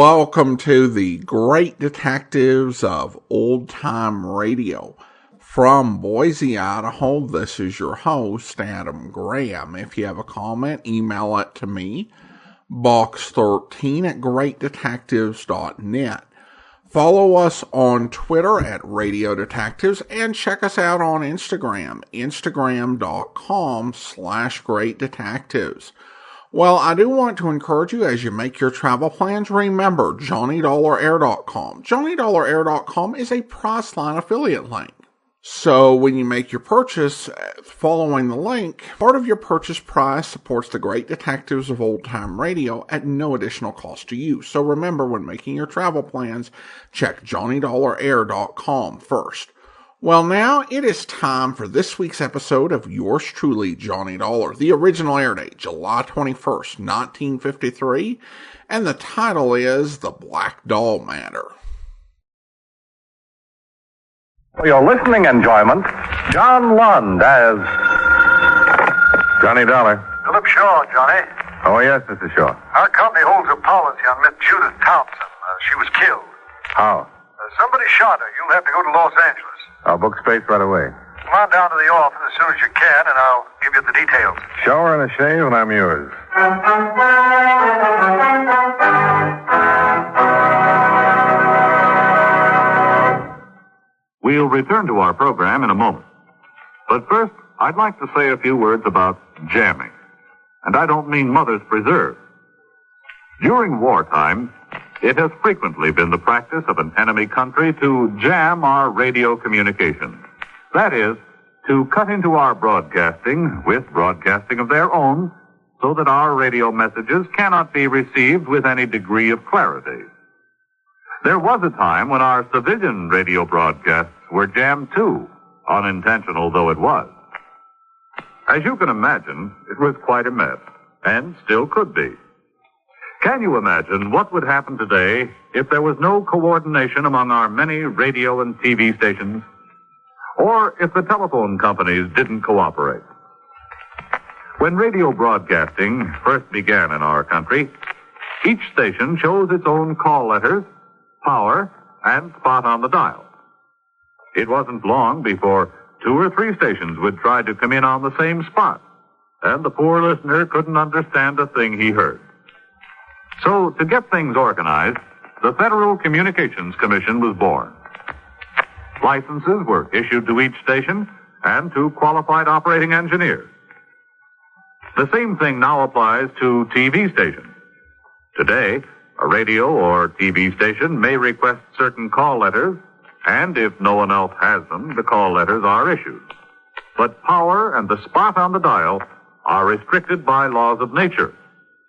Welcome to the Great Detectives of Old Time Radio. From Boise, Idaho, this is your host, Adam Graham. If you have a comment, email it to me, box13@greatdetectives.net. Follow us on Twitter at Radio Detectives and check us out on Instagram, instagram.com/greatdetectives. Well, I do want to encourage you as you make your travel plans, remember JohnnyDollarAir.com. JohnnyDollarAir.com is a Priceline affiliate link. So when you make your purchase following the link, part of your purchase price supports the Great Detectives of Old Time Radio at no additional cost to you. So remember, when making your travel plans, check JohnnyDollarAir.com first. Well, now it is time for this week's episode of yours truly, Johnny Dollar. The original air date, July 21st, 1953, and the title is The Black Doll Matter. For your listening enjoyment, John Lund as Johnny Dollar. Philip Shaw, Johnny. Oh, yes, Mr. Shaw. Our company holds a policy on Miss Judith Thompson. She was killed. How? Somebody shot her. You'll have to go to Los Angeles. I'll book space right away. Come on down to the office as soon as you can, and I'll give you the details. Shower and a shave, and I'm yours. We'll return to our program in a moment. But first, I'd like to say a few words about jamming. And I don't mean Mother's Preserve. During wartime, it has frequently been the practice of an enemy country to jam our radio communications. That is, to cut into our broadcasting with broadcasting of their own so that our radio messages cannot be received with any degree of clarity. There was a time when our civilian radio broadcasts were jammed too, unintentional though it was. As you can imagine, it was quite a mess, and still could be. Can you imagine what would happen today if there was no coordination among our many radio and TV stations, or if the telephone companies didn't cooperate? When radio broadcasting first began in our country, each station chose its own call letters, power, and spot on the dial. It wasn't long before 2 or 3 stations would try to come in on the same spot, and the poor listener couldn't understand a thing he heard. So, to get things organized, the Federal Communications Commission was born. Licenses were issued to each station and to qualified operating engineers. The same thing now applies to TV stations. Today, a radio or TV station may request certain call letters, and if no one else has them, the call letters are issued. But power and the spot on the dial are restricted by laws of nature,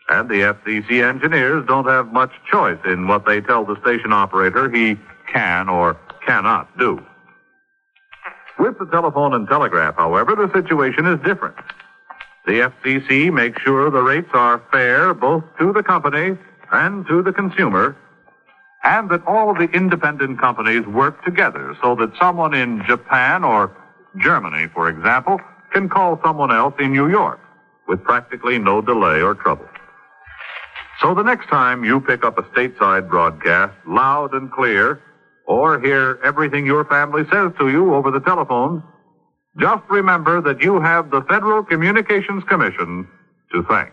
and the FCC engineers don't have much choice in what they tell the station operator he can or cannot do. With the telephone and telegraph, however, the situation is different. The FCC makes sure the rates are fair both to the company and to the consumer, and that all of the independent companies work together so that someone in Japan or Germany, for example, can call someone else in New York with practically no delay or trouble. So the next time you pick up a stateside broadcast loud and clear, or hear everything your family says to you over the telephone, just remember that you have the Federal Communications Commission to thank.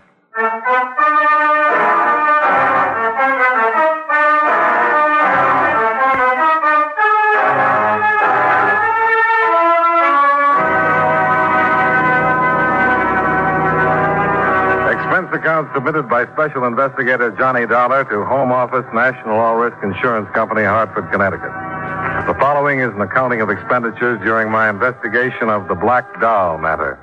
Account submitted by Special Investigator Johnny Dollar to Home Office, National All Risk Insurance Company, Hartford, Connecticut. The following is an accounting of expenditures during my investigation of the Black Doll matter.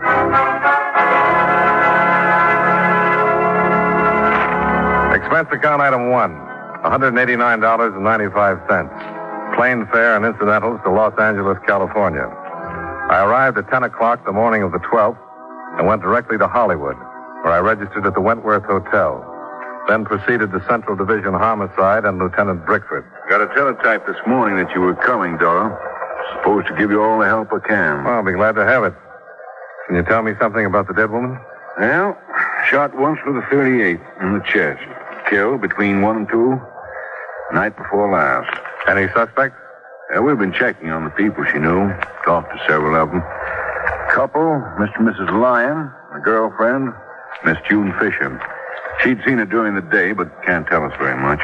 Expense account item 1, $189.95. Plane fare and incidentals to Los Angeles, California. I arrived at 10 o'clock the morning of the 12th and went directly to Hollywood, where I registered at the Wentworth Hotel. Then proceeded to Central Division Homicide and Lieutenant Brickford. Got a teletype this morning that you were coming, Dollar. Supposed to give you all the help I can. Well, I'll be glad to have it. Can you tell me something about the dead woman? Well, shot once with a .38 in the chest. Killed between 1 and 2. Night before last. Any suspects? We've been checking on the people she knew. Talked to several of them. Couple, Mr. and Mrs. Lyon, a girlfriend, Miss June Fisher. She'd seen her during the day, but can't tell us very much.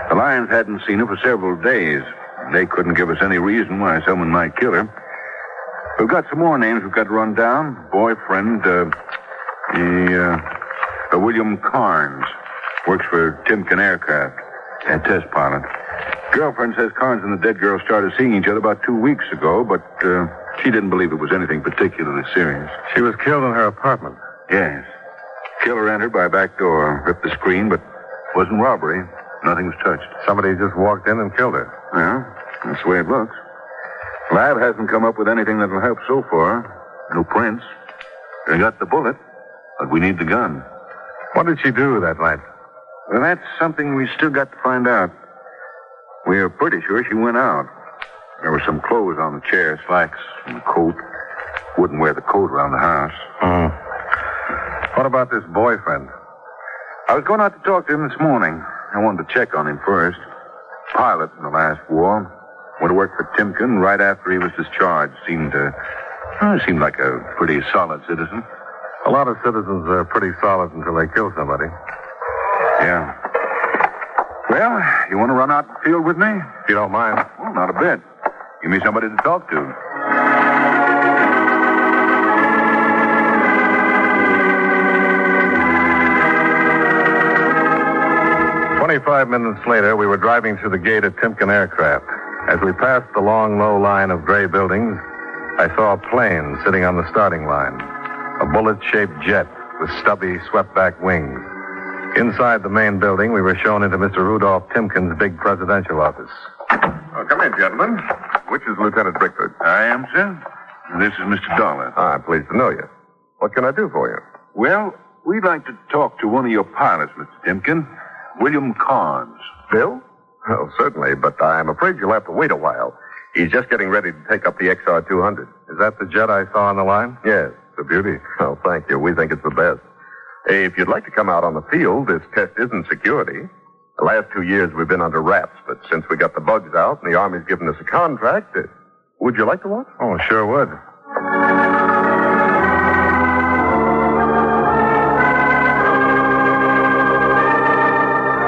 The Lyons hadn't seen her for several days. They couldn't give us any reason why someone might kill her. We've got some more names we've got to run down. Boyfriend, William Carnes. Works for Timken Aircraft. And test pilot. Girlfriend says Carnes and the dead girl started seeing each other about 2 weeks ago, but she didn't believe it was anything particularly serious. She was killed in her apartment. Yes. Killer entered by a back door, ripped the screen, but wasn't robbery. Nothing was touched. Somebody just walked in and killed her. Yeah, that's the way it looks. Lab hasn't come up with anything that'll help so far. No prints. They got the bullet, but we need the gun. What did she do that night? Well, that's something we still got to find out. We're pretty sure she went out. There were some clothes on the chair, slacks and a coat. Wouldn't wear the coat around the house. What about this boyfriend? I was going out to talk to him this morning. I wanted to check on him first. Pilot in the last war. Went to work for Timken right after he was discharged. Seemed like a pretty solid citizen. A lot of citizens are pretty solid until they kill somebody. Yeah. Well, you want to run out in the field with me? If you don't mind. Well, not a bit. Give me somebody to talk to. 25 minutes later, we were driving through the gate at Timken Aircraft. As we passed the long, low line of gray buildings, I saw a plane sitting on the starting line. A bullet-shaped jet with stubby, swept-back wings. Inside the main building, we were shown into Mr. Rudolph Timken's big presidential office. Oh, come in, gentlemen. Which is Lieutenant Bickford? I am, sir. This is Mr. Dollar. I'm pleased to know you. What can I do for you? Well, we'd like to talk to one of your pilots, Mr. Timken. William Carnes. Bill? Oh, certainly, but I'm afraid you'll have to wait a while. He's just getting ready to take up the XR-200. Is that the jet I saw on the line? Yes, it's a beauty. Oh, thank you. We think it's the best. If you'd like to come out on the field, this test isn't security. The last 2 years we've been under wraps, but since we got the bugs out and the Army's given us a contract, would you like to watch? Oh, sure would.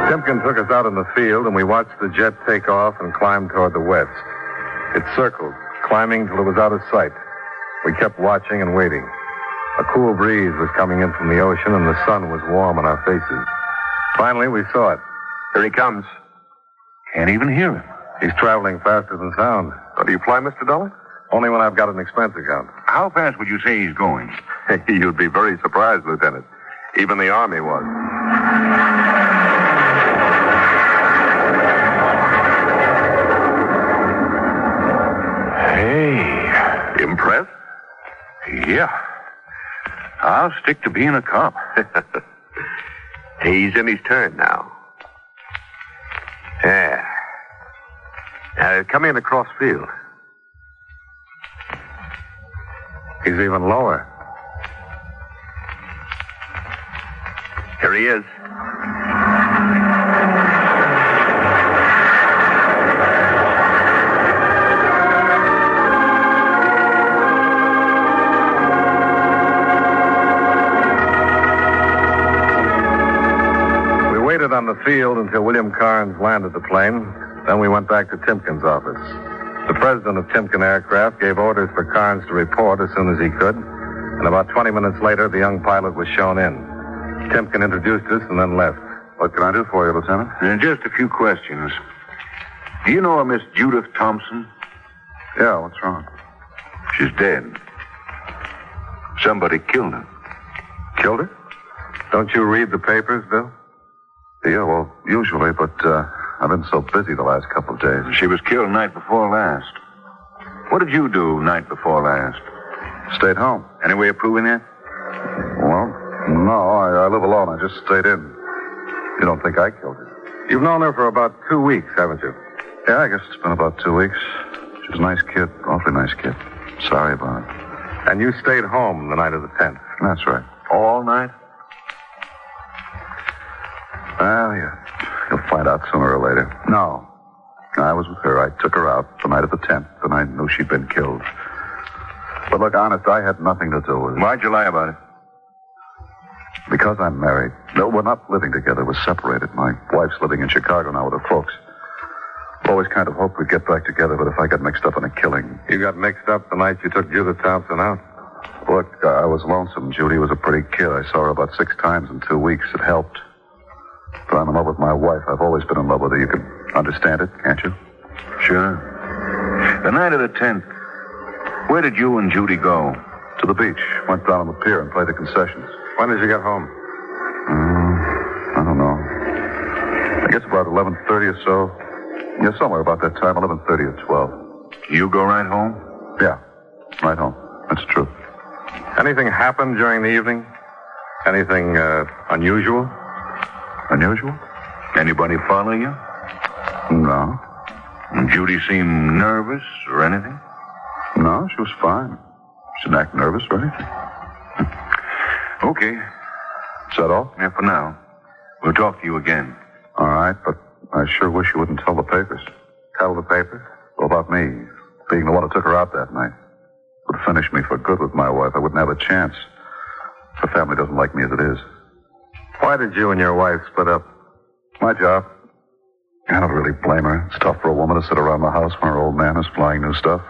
Timken took us out in the field, and we watched the jet take off and climb toward the west. It circled, climbing till it was out of sight. We kept watching and waiting. A cool breeze was coming in from the ocean, and the sun was warm on our faces. Finally, we saw it. Here he comes. Can't even hear him. He's traveling faster than sound. So do you fly, Mr. Dollar? Only when I've got an expense account. How fast would you say he's going? You'd be very surprised, Lieutenant. Even the Army was. Hey. Impressed? Yeah. I'll stick to being a cop. He's in his turn now. Yeah. Come in across field. He's even lower. Here he is. On the field until William Carnes landed the plane. Then we went back to Timken's office. The president of Timken Aircraft gave orders for Carnes to report as soon as he could, and about 20 minutes later, the young pilot was shown in. Timken introduced us and then left. What can I do for you, Lieutenant? Just a few questions. Do you know a Miss Judith Thompson? Yeah, what's wrong? She's dead. Somebody killed her. Killed her? Don't you read the papers, Bill? Yeah, well, usually, but I've been so busy the last couple of days. She was killed night before last. What did you do night before last? Stayed home. Any way of proving that? Well, no, I live alone. I just stayed in. You don't think I killed her? You've known her for about 2 weeks, haven't you? Yeah, I guess it's been about 2 weeks. She's a nice kid, awfully nice kid. Sorry about it. And you stayed home the night of the 10th? That's right. All night? Well, you'll find out sooner or later. No. I was with her. I took her out the night of the 10th, and I knew she'd been killed. But look, honest, I had nothing to do with it. Why'd you lie about it? Because I'm married. No, we're not living together. We're separated. My wife's living in Chicago now with her folks. Always kind of hoped we'd get back together, but if I got mixed up in a killing... You got mixed up the night you took Judith Thompson out? Look, I was lonesome. Judy was a pretty kid. I saw her about 6 times in 2 weeks. It helped. But I'm in love with my wife. I've always been in love with her. You can understand it, can't you? Sure. The night of the 10th, where did you and Judy go? To the beach. Went down on the pier and played the concessions. When did you get home? I don't know. I guess about 11:30 or so. Yeah, somewhere about that time, 11:30 or 12. You go right home? Yeah, right home. That's true. Anything happened during the evening? Anything unusual? Unusual? Anybody follow you? No. And Judy seem nervous or anything? No, she was fine. She didn't act nervous or anything. Okay. Is that all? Yeah, for now. We'll talk to you again. All right, but I sure wish you wouldn't tell the papers. Tell the papers? Well, about me, being the one who took her out that night. Would finish me for good with my wife. I wouldn't have a chance. Her family doesn't like me as it is. Why did you and your wife split up? My job. I don't really blame her. It's tough for a woman to sit around the house when her old man is flying new stuff.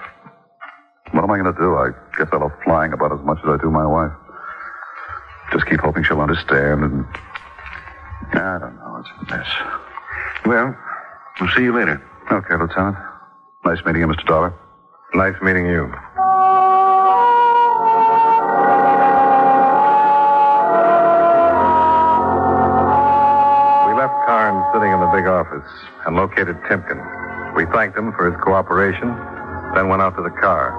What am I going to do? I guess I love flying about as much as I do my wife. Just keep hoping she'll understand and... I don't know. It's a mess. Well, we'll see you later. Okay, Lieutenant. Nice meeting you, Mr. Dollar. Nice meeting you. We left Carnes sitting in the big office and located Timken. We thanked him for his cooperation, then went out to the car.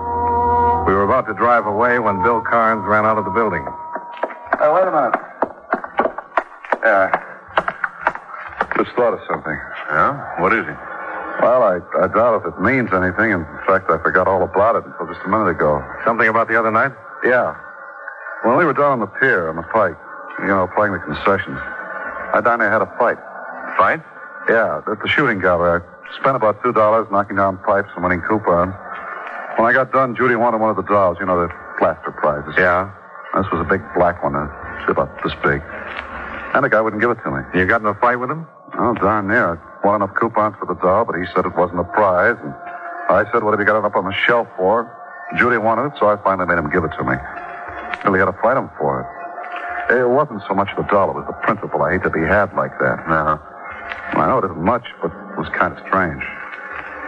We were about to drive away when Bill Carnes ran out of the building. Wait a minute. Yeah. Just thought of something. Yeah? What is it? Well, I doubt if it means anything. In fact, I forgot all about it until just a minute ago. Something about the other night? Yeah. When we were down on the pier on the pike, playing the concessions, I down there had a fight. Fight? Yeah, at the shooting gallery. I spent about $2 knocking down pipes and winning coupons. When I got done, Judy wanted one of the dolls, the plaster prizes. Yeah. This was a big black one, about this big. And the guy wouldn't give it to me. You got in a fight with him? Oh, darn near. I won enough coupons for the doll, but he said it wasn't a prize. And I said, what have you got it up on the shelf for? Judy wanted it, so I finally made him give it to me. Really had to fight him for it. It wasn't so much the doll, it was the principle. I hate to be had like that. Uh-huh. I know it isn't much, but it was kind of strange.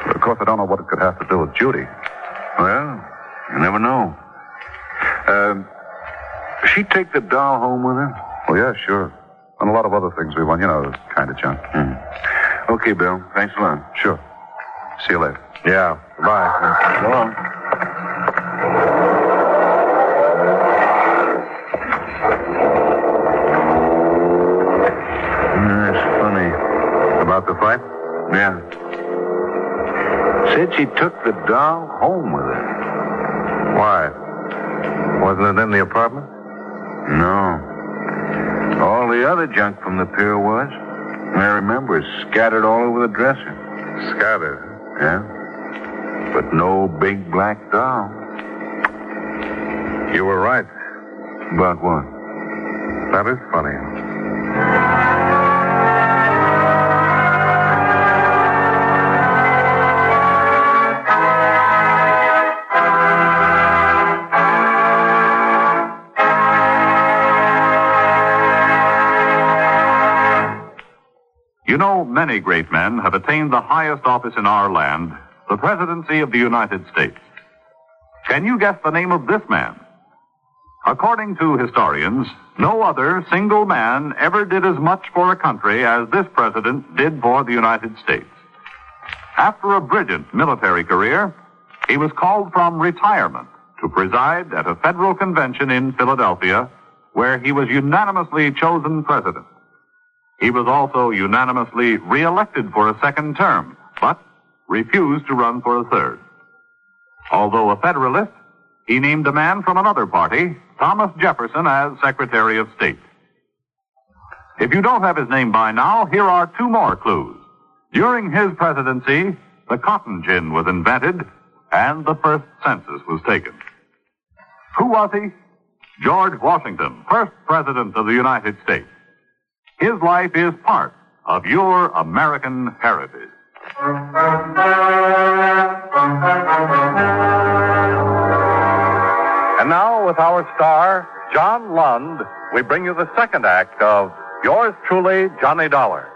But of course, I don't know what it could have to do with Judy. Well, you never know. She'd take the doll home with her? Well, yeah, sure. And a lot of other things we won, this kind of junk. Okay, Bill. Thanks a lot. Sure. See you later. Yeah. Bye. So long. That's funny. About the fight? Yeah. Said she took the doll home with her. Why? Wasn't it in the apartment? No. All the other junk from the pier was. I remember scattered all over the dresser. Scattered? Yeah. But no big black doll. You were right. About what? That is funny. You know, many great men have attained the highest office in our land, the presidency of the United States. Can you guess the name of this man? According to historians, no other single man ever did as much for a country as this president did for the United States. After a brilliant military career, he was called from retirement to preside at a federal convention in Philadelphia, where he was unanimously chosen president. He was also unanimously reelected for a second term, but refused to run for a third. Although a Federalist, he named a man from another party, Thomas Jefferson, as Secretary of State. If you don't have his name by now, here are two more clues. During his presidency, the cotton gin was invented and the first census was taken. Who was he? George Washington, first president of the United States. His life is part of your American heritage. And now, with our star, John Lund, we bring you the second act of Yours Truly, Johnny Dollar.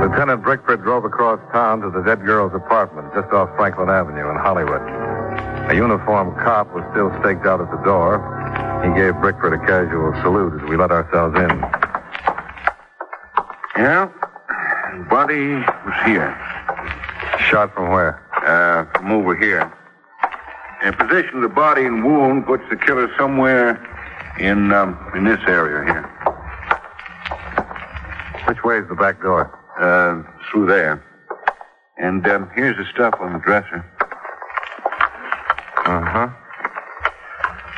Lieutenant Brickford drove across town to the dead girl's apartment just off Franklin Avenue in Hollywood. A uniformed cop was still staked out at the door. He gave Brickford a casual salute as we let ourselves in. Yeah? Body was here. Shot from where? From over here. The position of the body and wound puts the killer somewhere in this area here. Which way is the back door? Through there. And here's the stuff on the dresser. Uh-huh.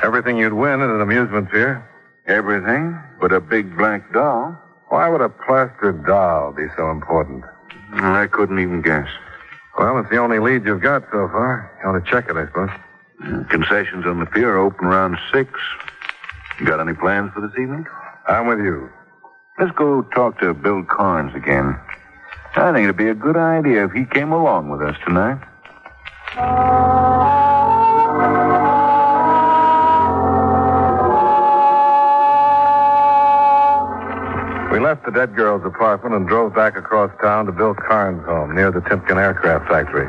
Everything you'd win at an amusement fair? Everything but a big black doll. Why would a plaster doll be so important? I couldn't even guess. Well, it's the only lead you've got so far. You ought to check it, I suppose. Concessions on the pier are open around 6. You got any plans for this evening? I'm with you. Let's go talk to Bill Carnes again. I think it'd be a good idea if he came along with us tonight. We left the dead girl's apartment and drove back across town to Bill Carnes' home near the Timpkin Aircraft Factory.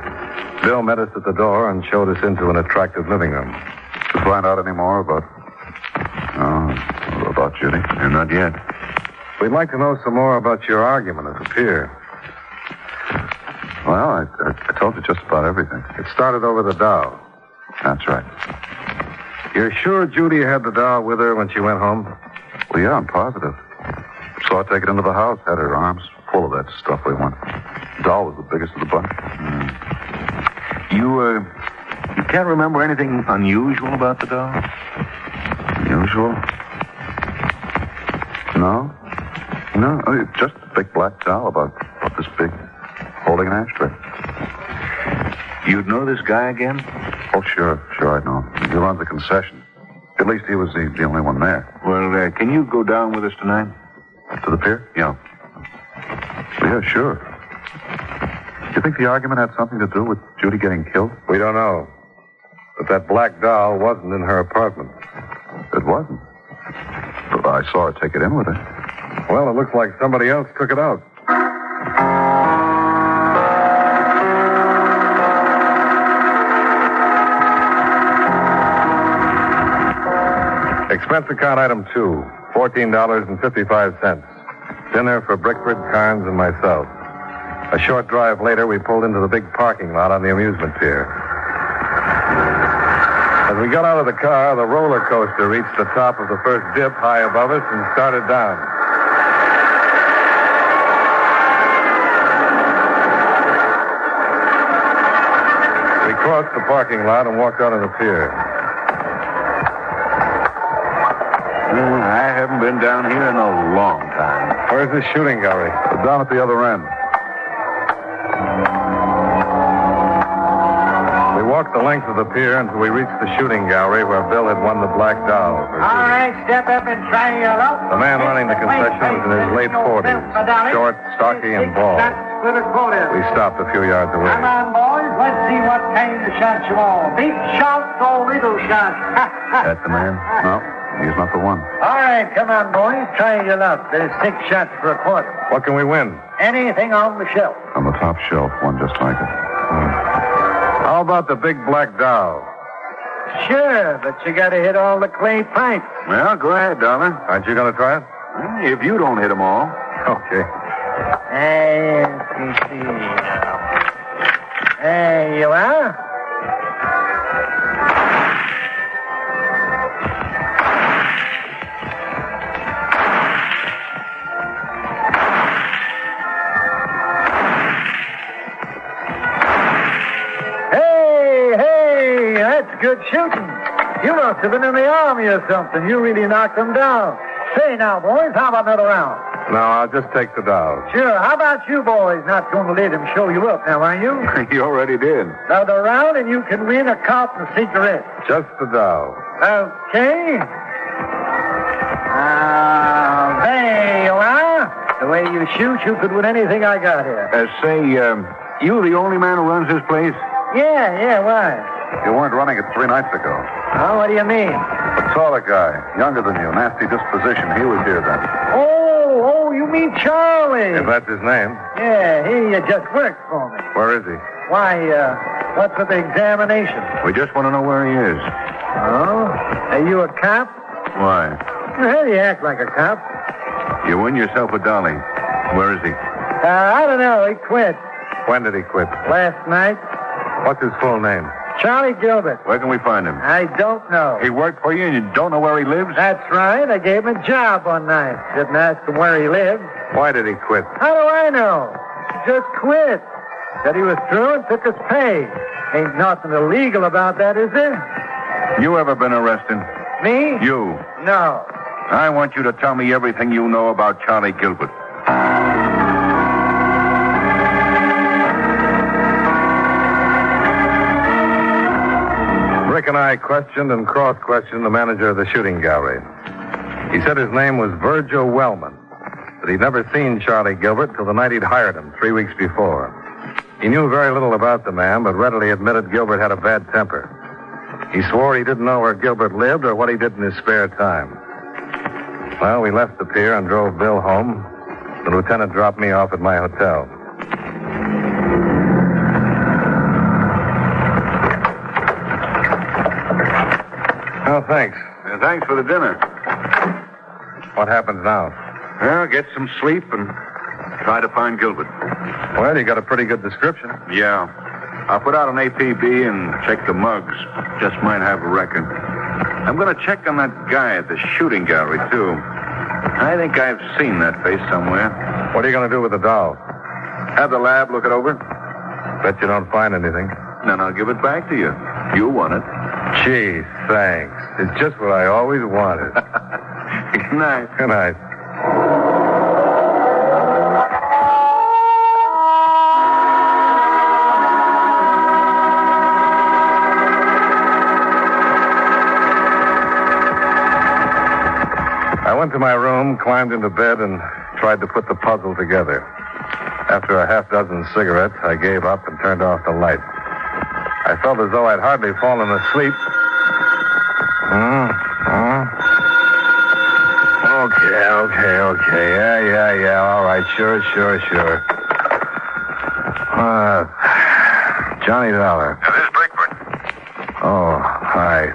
Bill met us at the door and showed us into an attractive living room. Did you find out any more about Judy? Not yet. We'd like to know some more about your argument at the pier. Well, I told you just about everything. It started over the doll. That's right. You're sure Judy had the doll with her when she went home? Well, yeah, I'm positive. Saw her take it into the house, had her arms full of that stuff we want. The doll was the biggest of the bunch. You can't remember anything unusual about the doll? Unusual? No. No, just a big black doll about this big, holding an ashtray. You'd know this guy again? Oh, sure, I'd know. He runs a concession. At least he was the only one there. Well, can you go down with us tonight? To the pier? Yeah. Yeah, sure. Do you think the argument had something to do with Judy getting killed? We don't know. But that black doll wasn't in her apartment. It wasn't. But I saw her take it in with her. Well, it looks like somebody else took it out. Expense account item 2, $14.55. Dinner for Brickford, Carnes, and myself. A short drive later, we pulled into the big parking lot on the amusement pier. As we got out of the car, the roller coaster reached the top of the first dip high above us and started down. We crossed the parking lot and walked out on the pier. I haven't been down here in a long time. Where's the shooting gallery? Down at the other end. We walked the length of the pier until we reached the shooting gallery where Bill had won the black doll. All right, step up and try your luck. The man running the concession was in his late 40s, short, stocky, and bald. We stopped a few yards away. Come on, boys. Let's see what kind of shots you all. Big shots or little shots? That's the man? No, he's not the one. All right, come on, boys. Try your luck. There's 6 shots for a quarter. What can we win? Anything on the shelf. On the top shelf, one just like it. How about the big black doll? Sure, but you got to hit all the clay pipes. Well, go ahead, darling. Aren't you going to try it? If you don't hit them all. Okay. Let me see. There you are. That's good shooting. You must have been in the army or something. You really knocked them down. Say now, boys, how about another round? No, I'll just take the dough. Sure. How about you boys not going to let him show you up now, are you? You already did. Another round and you can win a carton of cigarettes. Just the dough. Okay. There you are. The way you shoot, you could win anything I got here. You the only man who runs this place? Yeah, why? You weren't running it 3 nights ago. Oh, what do you mean? A taller guy, younger than you, nasty disposition. He was here then. Oh, you mean Charlie? If that's his name. Yeah, he just worked for me. Where is he? Why, what's with the examination? We just want to know where he is. Oh? Are you a cop? Why? Well, you act like a cop. You win yourself a dolly. Where is he? I don't know. He quit When did he quit? last night. What's his full name? Charlie Gilbert. Where can we find him? I don't know. He worked for you and you don't know where he lives? That's right. I gave him a job one night. Didn't ask him where he lived. Why did he quit? How do I know? He just quit. Said he was through and took his pay. Ain't nothing illegal about that, is there? You ever been arrested? Me? You. No. I want you to tell me everything you know about Charlie Gilbert. Rick and I questioned and cross-questioned the manager of the shooting gallery. He said his name was Virgil Wellman, that he'd never seen Charlie Gilbert till the night he'd hired him 3 weeks before. He knew very little about the man, but readily admitted Gilbert had a bad temper. He swore he didn't know where Gilbert lived or what he did in his spare time. Well, we left the pier and drove Bill home. The lieutenant dropped me off at my hotel. Oh, thanks. Thanks for the dinner. What happens now? Well, get some sleep and try to find Gilbert. Well, you got a pretty good description. Yeah. I'll put out an APB and check the mugs. Just might have a record. I'm going to check on that guy at the shooting gallery, too. I think I've seen that face somewhere. What are you going to do with the doll? Have the lab look it over. Bet you don't find anything. Then I'll give it back to you. You want it. Gee, thanks. It's just what I always wanted. Good night. Good night. I went to my room, climbed into bed, and tried to put the puzzle together. After a half dozen cigarettes, I gave up and turned off the light. I felt as though I'd hardly fallen asleep. Okay. Yeah. All right, sure. Johnny Dollar. Now, this is Brickford. Oh, hi.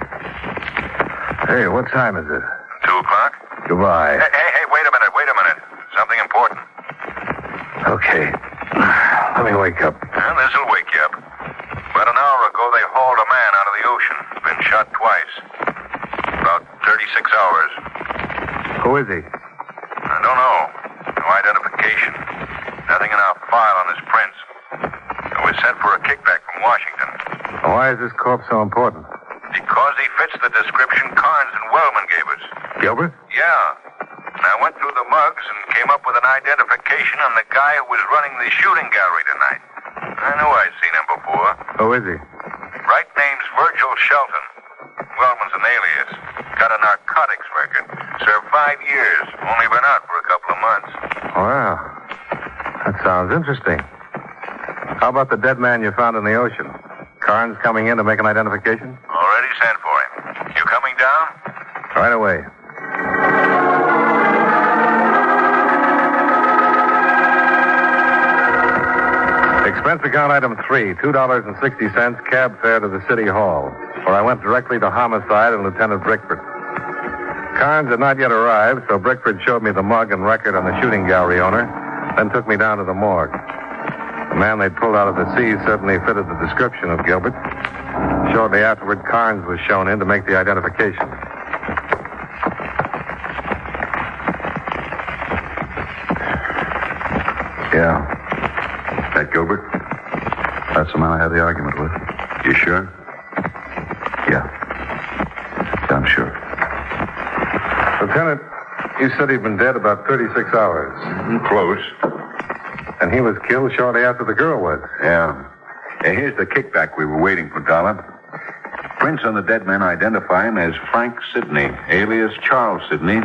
Hey, what time is it? 2 o'clock. Goodbye. Hey, wait a minute. Something important. Okay. Let me wake up. Well, this'll wake you up. About an hour ago, they hauled a man out of the ocean. Been shot twice. About 36 hours. Who is he? I don't know. No identification. Nothing in our file on his prints. It was sent for a kickback from Washington. Why is this corpse so important? Because he fits the description Carnes and Wellman gave us. Gilbert? Yeah. And I went through the mugs and came up with an identification on the guy who was running the shooting gallery tonight. I knew I'd seen him before. Who is he? Right name's Virgil Shelton. Wellman's an alias. Got a narcotics record. Served 5 years. Only been out for a couple of months. Wow. That sounds interesting. How about the dead man you found in the ocean? Carnes coming in to make an identification? Already sent for him. You coming down? Right away. Expense account item 3, $2.60 cab fare to the city hall, where I went directly to homicide and Lieutenant Brickford. Carnes had not yet arrived, so Brickford showed me the mug and record on the shooting gallery owner, then took me down to the morgue. The man they'd pulled out of the sea certainly fitted the description of Gilbert. Shortly afterward, Carnes was shown in to make the identification. Yeah. That Gilbert? That's the man I had the argument with. You sure? Yeah. I'm sure. Lieutenant, you said he'd been dead about 36 hours. Close. And he was killed shortly after the girl was. Yeah. Hey, here's the kickback we were waiting for, Dollar. Prints on the dead man identify him as Frank Sidney, alias Charles Sidney,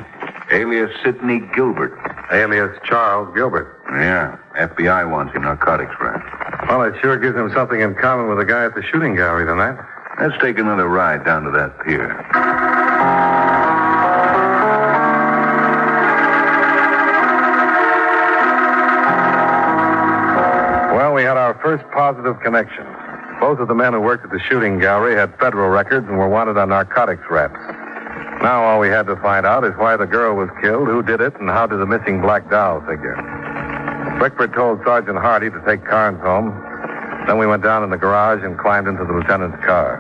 alias Sidney Gilbert. Alias Charles Gilbert. Yeah. FBI wants him, narcotics rap. Well, it sure gives him something in common with the guy at the shooting gallery tonight. Let's take another ride down to that pier. Well, we had our first positive connection. Both of the men who worked at the shooting gallery had federal records and were wanted on narcotics raps. Now all we had to find out is why the girl was killed, who did it, and how did the missing black doll figure. Bickford told Sergeant Hardy to take Carnes home. Then we went down in the garage and climbed into the lieutenant's car.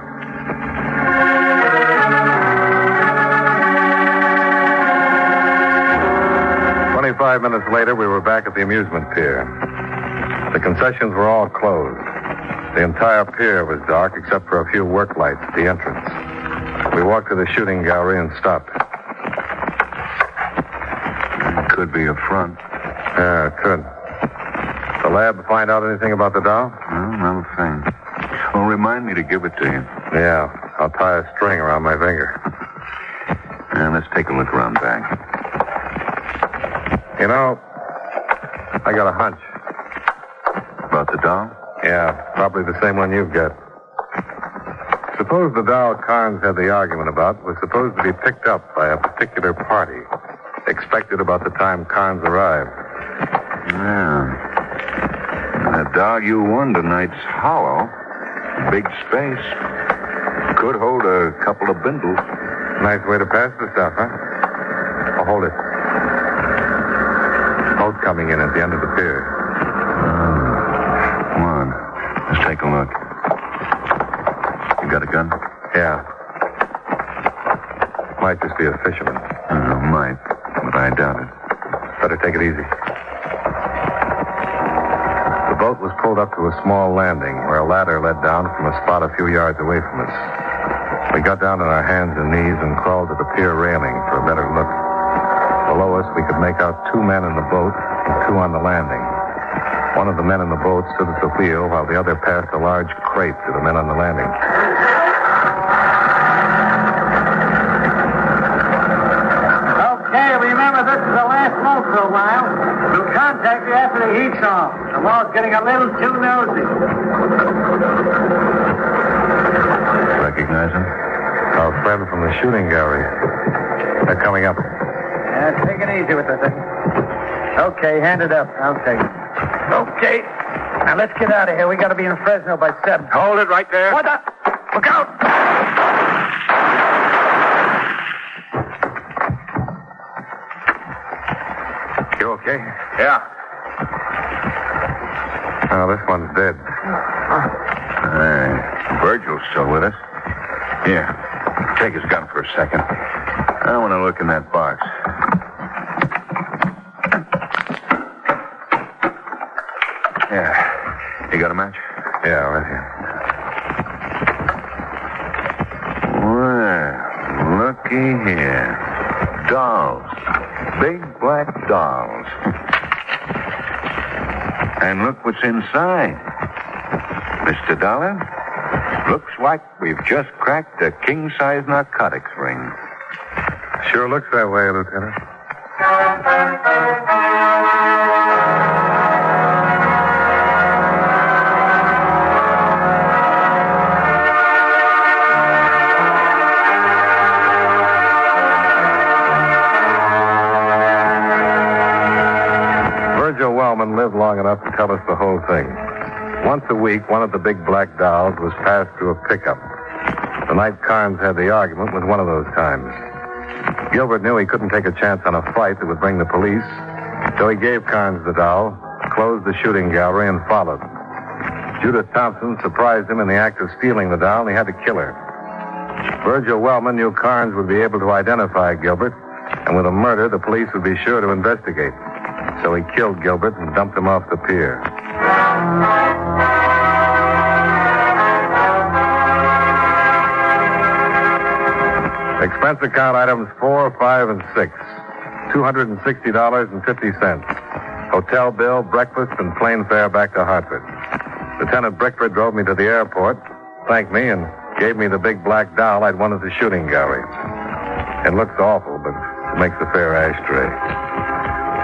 "25 minutes later, we were back at the amusement pier. The concessions were all closed. The entire pier was dark except for a few work lights at the entrance. We walked to the shooting gallery and stopped. Could be a front. Yeah, it could. The lab find out anything about the doll? No, not a thing. Well, remind me to give it to you. Yeah, I'll tie a string around my finger. And let's take a look around back. You know, I got a hunch. About the doll? Yeah, probably the same one you've got. Suppose the doll Carnes had the argument about was supposed to be picked up by a particular party, expected about the time Carnes arrived. Yeah. That doll you won tonight's hollow. Big space. Could hold a couple of bindles. Nice way to pass the stuff, huh? Oh, hold it. Boat coming in at the end of the pier. Come on. Let's take a look. You got a gun? Yeah. Might just be a fisherman. Might, but I doubt it. Better take it easy. The boat was pulled up to a small landing where a ladder led down from a spot a few yards away from us. We got down on our hands and knees and crawled to the pier railing for a better look. Below us, we could make out 2 men in the boat and 2 on the landing. One of the men in the boat stood at the wheel while the other passed a large crate to the men on the landing. Okay, remember this is the last boat for a while. We'll contact you after the heat's off. The wall's getting a little too nosy. Recognize him? Our friend from the shooting gallery. They're coming up. Take it easy with the thing. Okay, hand it up. I'll take it. Okay. Now let's get out of here. We got to be in Fresno by 7. Hold it right there. What the? Look out! You okay? Yeah. Oh, this one's dead. Virgil's still with us. Here. Take his gun for a second. I want to look in that box. Yeah. You got a match? Yeah, right here. Well, looky here. Dolls. Big black dolls. And look what's inside. Mr. Dollar, looks like we've just cracked a king-size narcotics ring. Sure looks that way, Lieutenant. Virgil Wellman lived long enough to tell us the whole thing. Once a week, one of the big black dolls was passed through a pickup. The night Carnes had the argument was one of those times. Gilbert knew he couldn't take a chance on a fight that would bring the police, so he gave Carnes the doll, closed the shooting gallery, and followed. Judith Thompson surprised him in the act of stealing the doll, and he had to kill her. Virgil Wellman knew Carnes would be able to identify Gilbert, and with a murder, the police would be sure to investigate. So he killed Gilbert and dumped him off the pier. Expense account items 4, 5, and 6. $260.50. Hotel bill, breakfast, and plane fare back to Hartford. Lieutenant Brickford drove me to the airport, thanked me, and gave me the big black doll I'd won at the shooting gallery. It looks awful, but it makes a fair ashtray.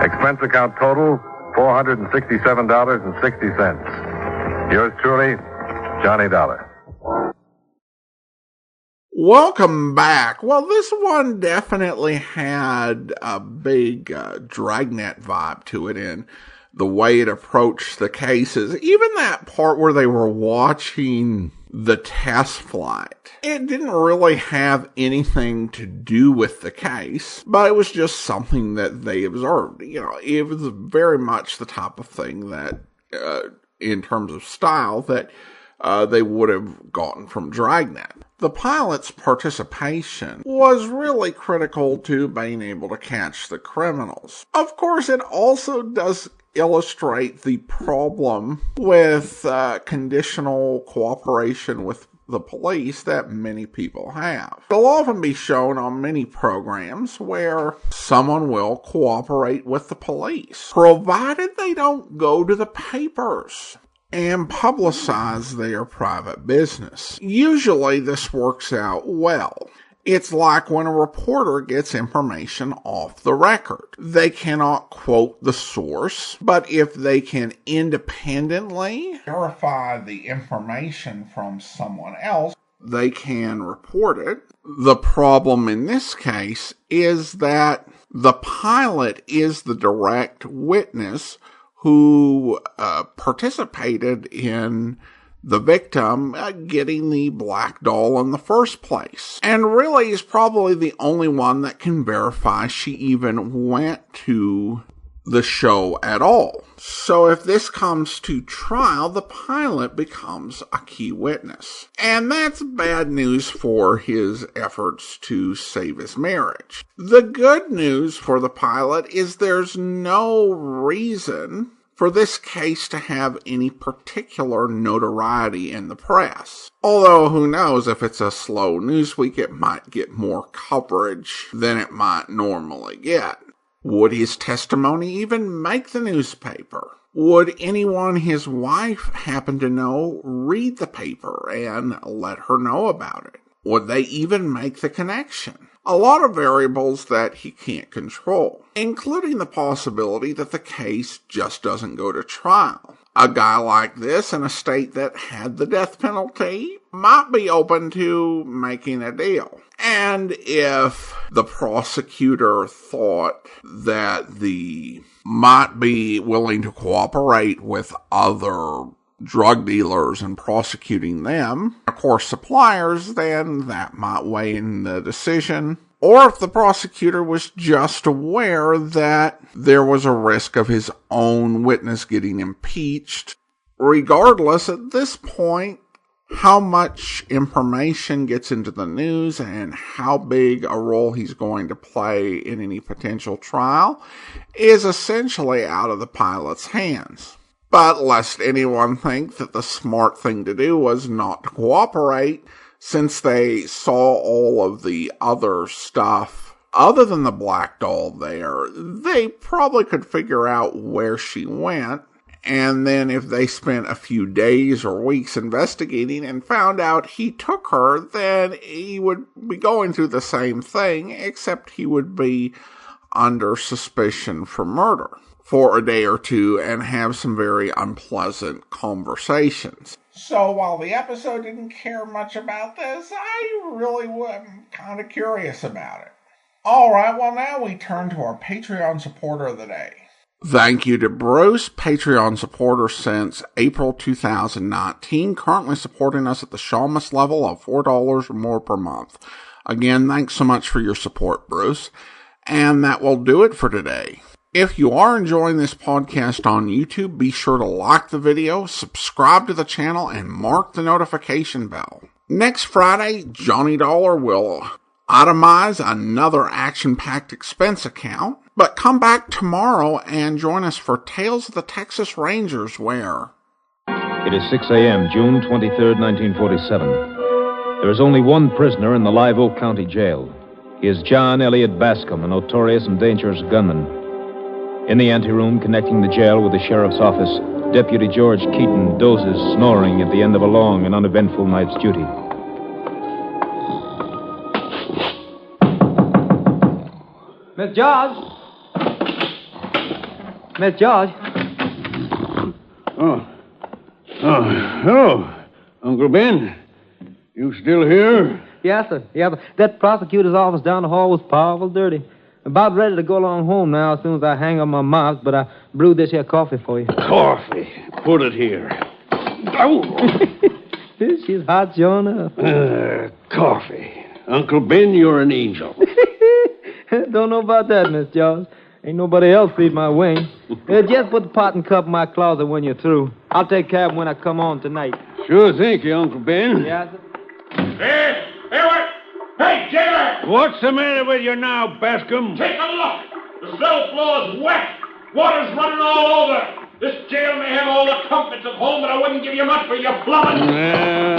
Expense account total, $467.60. Yours truly, Johnny Dollar. Welcome back. Well, this one definitely had a big Dragnet vibe to it in the way it approached the cases. Even that part where they were watching the test flight. It didn't really have anything to do with the case, but it was just something that they observed. You know, it was very much the type of thing that, in terms of style, that they would have gotten from Dragnet. The pilot's participation was really critical to being able to catch the criminals. Of course, it also does illustrate the problem with conditional cooperation with the police that many people have. It'll often be shown on many programs where someone will cooperate with the police, provided they don't go to the papers and publicize their private business. Usually this works out well. It's like when a reporter gets information off the record. They cannot quote the source, but if they can independently verify the information from someone else, they can report it. The problem in this case is that the pilot is the direct witness who participated in the victim getting the black doll in the first place. And really is probably the only one that can verify she even went to the show at all. So if this comes to trial, the pilot becomes a key witness. And that's bad news for his efforts to save his marriage. The good news for the pilot is there's no reason for this case to have any particular notoriety in the press. Although, who knows, if it's a slow news week, it might get more coverage than it might normally get. Would his testimony even make the newspaper? Would anyone his wife happen to know read the paper and let her know about it? Would they even make the connection? A lot of variables that he can't control, including the possibility that the case just doesn't go to trial. A guy like this in a state that had the death penalty might be open to making a deal. And if the prosecutor thought that the might be willing to cooperate with other drug dealers and prosecuting them, of course suppliers, then that might weigh in the decision. Or if the prosecutor was just aware that there was a risk of his own witness getting impeached. Regardless, at this point, how much information gets into the news and how big a role he's going to play in any potential trial is essentially out of the pilot's hands. But lest anyone think that the smart thing to do was not to cooperate, since they saw all of the other stuff other than the black doll there, they probably could figure out where she went. And then if they spent a few days or weeks investigating and found out he took her, then he would be going through the same thing, except he would be under suspicion for murder for a day or two and have some very unpleasant conversations. So while the episode didn't care much about this, I really am kind of curious about it. Alright, well now we turn to our Patreon supporter of the day. Thank you to Bruce, Patreon supporter since April 2019, currently supporting us at the Shamus level of $4 or more per month. Again, thanks so much for your support, Bruce. And that will do it for today. If you are enjoying this podcast on YouTube, be sure to like the video, subscribe to the channel, and mark the notification bell. Next Friday, Johnny Dollar will itemize another action-packed expense account. But come back tomorrow and join us for Tales of the Texas Rangers, where... It is 6 a.m., June 23rd, 1947. There is only one prisoner in the Live Oak County Jail. He is John Elliott Bascom, a notorious and dangerous gunman. In the anteroom connecting the jail with the sheriff's office, Deputy George Keaton dozes, snoring at the end of a long and uneventful night's duty. Miss George! Miss George! Oh, hello, Uncle Ben. You still here? Yes, sir. Yeah, but that prosecutor's office down the hall was powerful dirty. About ready to go along home now as soon as I hang up my mask, but I brewed this here coffee for you. Coffee. Put it here. She's hot, sure enough. Coffee. Uncle Ben, you're an angel. Don't know about that, Miss George. Ain't nobody else feed my wing. Just put the pot and cup in my closet when you're through. I'll take care of them when I come on tonight. Sure, thank you, Uncle Ben. Yeah, sir. Hey, jailer! What's the matter with you now, Bascom? Take a look. The cell floor's wet. Water's running all over. This jail may have all the comforts of home, but I wouldn't give you much for your plumbing.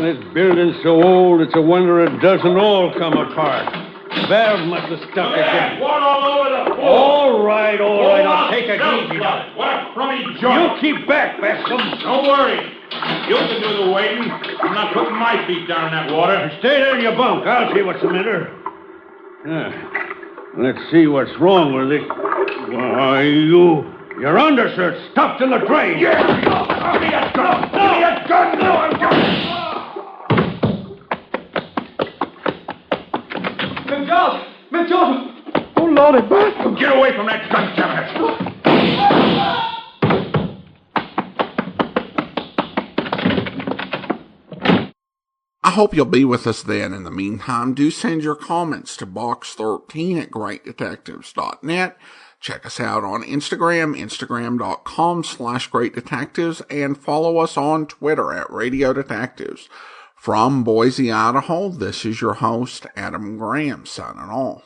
This building's so old, it's a wonder it doesn't all come apart. Valve must have stuck again. Water all over the floor. All right. I'll take it easy now. What a crummy joint. You keep back, Bascom. Don't worry. You can do the waiting. I'm not putting my feet down in that water. Stay there in your bunk. I'll see what's the matter. Let's see what's wrong with it. Why, your undershirt's stuffed in the drain. Yeah. Give me a gun. Give me a gun. No, I'm Miss George! Oh, Lordy, Bascom! Get away from that gun cabinet. I hope you'll be with us then. In the meantime, do send your comments to box13@greatdetectives.net. Check us out on Instagram, instagram.com/greatdetectives, and follow us on Twitter @Radio Detectives. From Boise, Idaho, this is your host, Adam Graham, signing off.